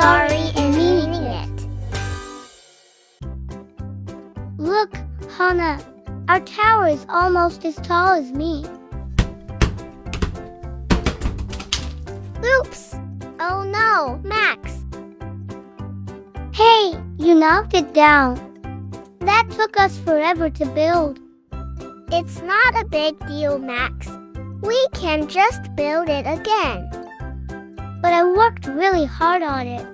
sorry and meaning it. Look, Hanah, our tower is almost as tall as me. Oops! Oh no, Max! Hey, you knocked it down. That took us forever to build. It's not a big deal, Max. We can just build it again. But I worked really hard on it.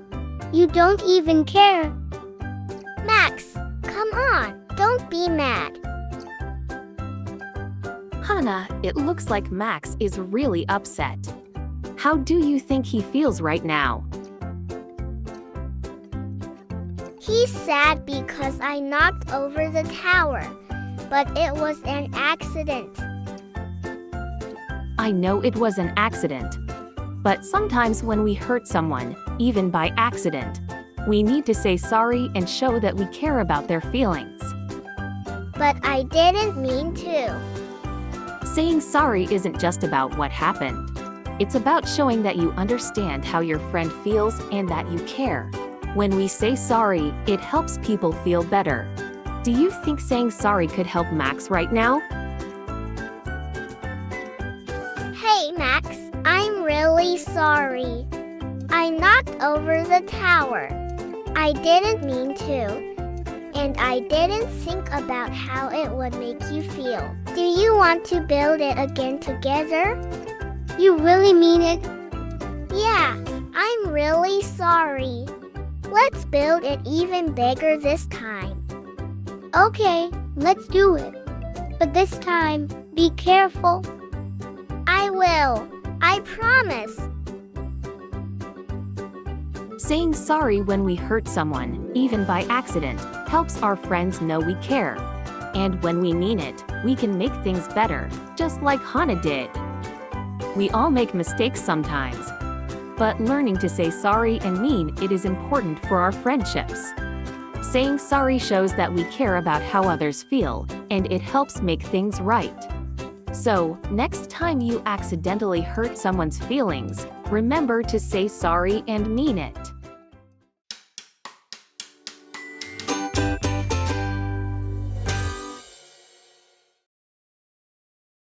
You don't even care. Max, come on, don't be mad. Hanah, it looks like Max is really upset. How do you think he feels right now? He's sad because I knocked over the tower, but it was an accident. I know it was an accident. But sometimes when we hurt someone, even by accident, we need to say sorry and show that we care about their feelings. But I didn't mean to. Saying sorry isn't just about what happened. It's about showing that you understand how your friend feels and that you care. When we say sorry, it helps people feel better. Do you think saying sorry could help Max right now? Hey, Max, I'm really sorry. I knocked over the tower. I didn't mean to. And I didn't think about how it would make you feel. Do you want to build it again together? You really mean it? Yeah, I'm really sorry. Let's build it even bigger this time. Okay, let's do it. But this time, be careful. I will. I promise. Saying sorry when we hurt someone, even by accident, helps our friends know we care. And when we mean it, we can make things better, just like Hanah did. We all make mistakes sometimes, but learning to say sorry and mean it is important for our friendships. Saying sorry shows that we care about how others feel, and it helps make things right. So, next time you accidentally hurt someone's feelings, remember to say sorry and mean it.